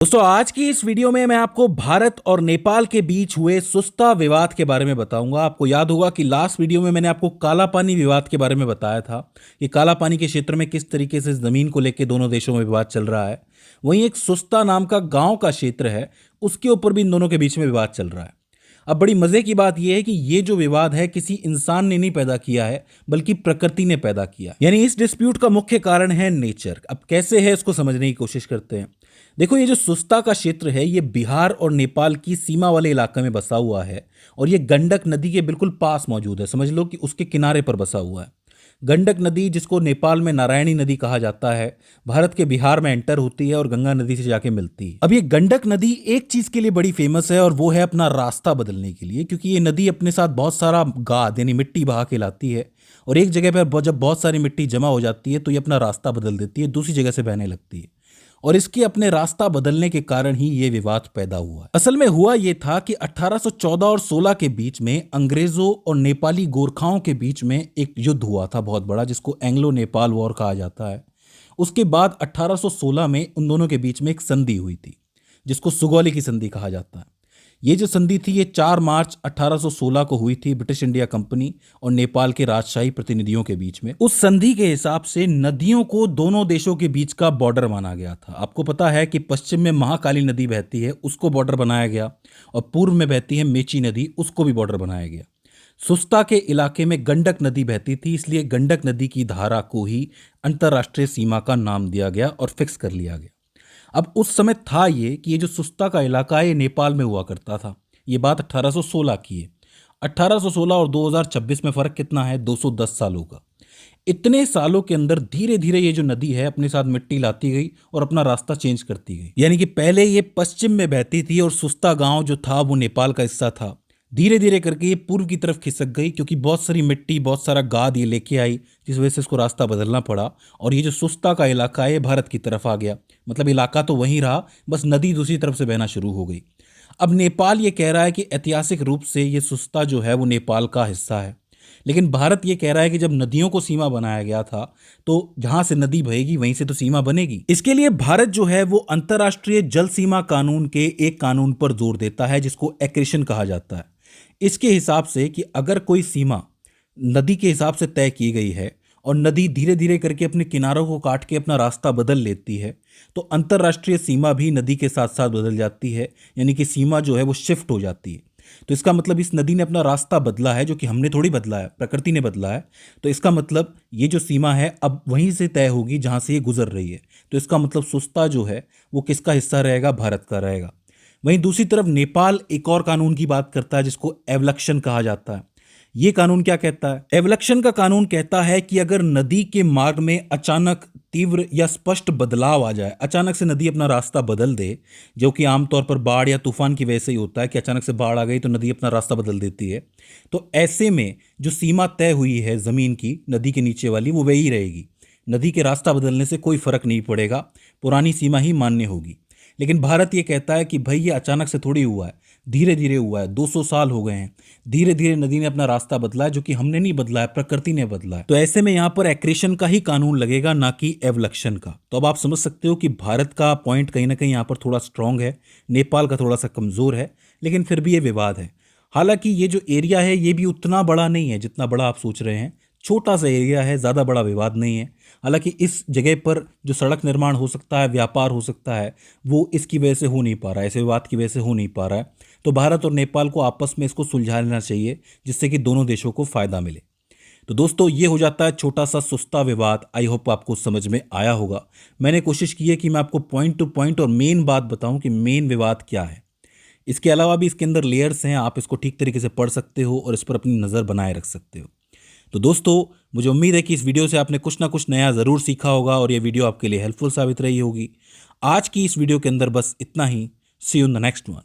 दोस्तों आज की इस वीडियो में मैं आपको भारत और नेपाल के बीच हुए सुस्ता विवाद के बारे में बताऊंगा। आपको याद होगा कि लास्ट वीडियो में मैंने आपको काला पानी विवाद के बारे में बताया था कि काला पानी के क्षेत्र में किस तरीके से जमीन को लेकर दोनों देशों में विवाद चल रहा है। वहीं एक सुस्ता नाम का गांव का क्षेत्र है, उसके ऊपर भी इन दोनों के बीच में विवाद चल रहा है। अब बड़ी मजे की बात यह है कि ये जो विवाद है किसी इंसान ने नहीं पैदा किया है, बल्कि प्रकृति ने पैदा किया। यानी इस डिस्प्यूट का मुख्य कारण है नेचर। अब कैसे है इसको समझने की कोशिश करते हैं। देखो, ये जो सुस्ता का क्षेत्र है ये बिहार और नेपाल की सीमा वाले इलाके में बसा हुआ है और ये गंडक नदी के बिल्कुल पास मौजूद है। समझ लो कि उसके किनारे पर बसा हुआ है। गंडक नदी, जिसको नेपाल में नारायणी नदी कहा जाता है, भारत के बिहार में एंटर होती है और गंगा नदी से जाके मिलती है। अब ये गंडक नदी एक चीज के लिए बड़ी फेमस है और वो है अपना रास्ता बदलने के लिए, क्योंकि ये नदी अपने साथ बहुत सारा गाद यानी मिट्टी बहा के लाती है और एक जगह पर जब बहुत सारी मिट्टी जमा हो जाती है तो ये अपना रास्ता बदल देती है, दूसरी जगह से बहने लगती है और इसके अपने रास्ता बदलने के कारण ही ये विवाद पैदा हुआ। असल में हुआ ये था कि 1814 और 16 के बीच में अंग्रेजों और नेपाली गोरखाओं के बीच में एक युद्ध हुआ था बहुत बड़ा, जिसको एंग्लो नेपाल वॉर कहा जाता है। उसके बाद 1816 में उन दोनों के बीच में एक संधि हुई थी, जिसको सुगौली की संधि कहा जाता है। ये जो संधि थी ये 4 मार्च 1816 को हुई थी ब्रिटिश इंडिया कंपनी और नेपाल के राजशाही प्रतिनिधियों के बीच में। उस संधि के हिसाब से नदियों को दोनों देशों के बीच का बॉर्डर माना गया था। आपको पता है कि पश्चिम में महाकाली नदी बहती है, उसको बॉर्डर बनाया गया, और पूर्व में बहती है मेची नदी, उसको भी बॉर्डर बनाया गया। सुस्ता के इलाके में गंडक नदी बहती थी, इसलिए गंडक नदी की धारा को ही अंतर्राष्ट्रीय सीमा का नाम दिया गया और फिक्स कर लिया गया। अब उस समय था ये कि ये जो सुस्ता का इलाका है ये नेपाल में हुआ करता था। ये बात 1816 की है। 1816 और 2026 में फर्क कितना है? 210 सालों का। इतने सालों के अंदर धीरे धीरे ये जो नदी है अपने साथ मिट्टी लाती गई और अपना रास्ता चेंज करती गई। यानी कि पहले ये पश्चिम में बहती थी और सुस्ता गांव जो था वो नेपाल का हिस्सा था। धीरे धीरे करके ये पूर्व की तरफ खिसक गई, क्योंकि बहुत सारी मिट्टी, बहुत सारा गाद ये लेके आई, जिस वजह से इसको रास्ता बदलना पड़ा। और ये जो सुस्ता का इलाका है ये भारत की तरफ आ गया। मतलब इलाका तो वहीं रहा, बस नदी दूसरी तरफ से बहना शुरू हो गई। अब नेपाल ये कह रहा है कि ऐतिहासिक रूप से ये सुस्ता जो है वो नेपाल का हिस्सा है, लेकिन भारत ये कह रहा है कि जब नदियों को सीमा बनाया गया था तो जहां से नदी बहेगी वहीं से तो सीमा बनेगी। इसके लिए भारत जो है वो अंतर्राष्ट्रीय जल सीमा कानून के एक कानून पर जोर देता है, जिसको एक्रेशन कहा जाता है। इसके हिसाब से कि अगर कोई सीमा नदी के हिसाब से तय की गई है और नदी धीरे धीरे करके अपने किनारों को काट के अपना रास्ता बदल लेती है, तो अंतर्राष्ट्रीय सीमा भी नदी के साथ साथ बदल जाती है। यानी कि सीमा जो है वो शिफ्ट हो जाती है। तो इसका मतलब इस नदी ने अपना रास्ता बदला है, जो कि हमने थोड़ी बदला है, प्रकृति ने बदला है। तो इसका मतलब ये जो सीमा है अब वहीं से तय होगी जहां से ये गुजर रही है। तो इसका मतलब सुस्ता जो है वो किसका हिस्सा रहेगा? भारत का रहेगा। वहीं दूसरी तरफ नेपाल एक और कानून की बात करता है, जिसको एवलक्षण कहा जाता है। ये कानून क्या कहता है? एवलक्षण का कानून कहता है कि अगर नदी के मार्ग में अचानक तीव्र या स्पष्ट बदलाव आ जाए, अचानक से नदी अपना रास्ता बदल दे, जो कि आमतौर पर बाढ़ या तूफान की वजह से ही होता है कि अचानक से बाढ़ आ गई तो नदी अपना रास्ता बदल देती है, तो ऐसे में जो सीमा तय हुई है जमीन की, नदी के नीचे वाली, वो वही रहेगी। नदी के रास्ता बदलने से कोई फर्क नहीं पड़ेगा, पुरानी सीमा ही मान्य होगी। लेकिन भारत ये कहता है कि भाई ये अचानक से थोड़ी हुआ है, धीरे धीरे हुआ है, 200 साल हो गए हैं, धीरे धीरे नदी ने अपना रास्ता बदला है, जो कि हमने नहीं बदला है, प्रकृति ने बदला है। तो ऐसे में यहाँ पर एक्रेशन का ही कानून लगेगा, ना कि एवलक्षण का। तो अब आप समझ सकते हो कि भारत का पॉइंट कहीं ना कहीं यहाँ पर थोड़ा स्ट्रांग है, नेपाल का थोड़ा सा कमजोर है, लेकिन फिर भी ये विवाद है। हालांकि ये जो एरिया है ये भी उतना बड़ा नहीं है जितना बड़ा आप सोच रहे हैं, छोटा सा एरिया है, ज़्यादा बड़ा विवाद नहीं है। हालांकि इस जगह पर जो सड़क निर्माण हो सकता है, व्यापार हो सकता है, वो इसकी वजह से हो नहीं पा रहा है, ऐसे विवाद की वजह से हो नहीं पा रहा है। तो भारत और नेपाल को आपस में इसको सुलझा लेना चाहिए, जिससे कि दोनों देशों को फायदा मिले। तो दोस्तों ये हो जाता है छोटा सा सुस्ता विवाद। आई होप आपको समझ में आया होगा। मैंने कोशिश की है कि मैं आपको पॉइंट टू पॉइंट और मेन बात बताऊं कि मेन विवाद क्या है। इसके अलावा भी इसके अंदर लेयर्स हैं, आप इसको ठीक तरीके से पढ़ सकते हो और इस पर अपनी नज़र बनाए रख सकते हो। तो दोस्तों मुझे उम्मीद है कि इस वीडियो से आपने कुछ ना कुछ नया ज़रूर सीखा होगा और ये वीडियो आपके लिए हेल्पफुल साबित रही होगी। आज की इस वीडियो के अंदर बस इतना ही। See you in the next one.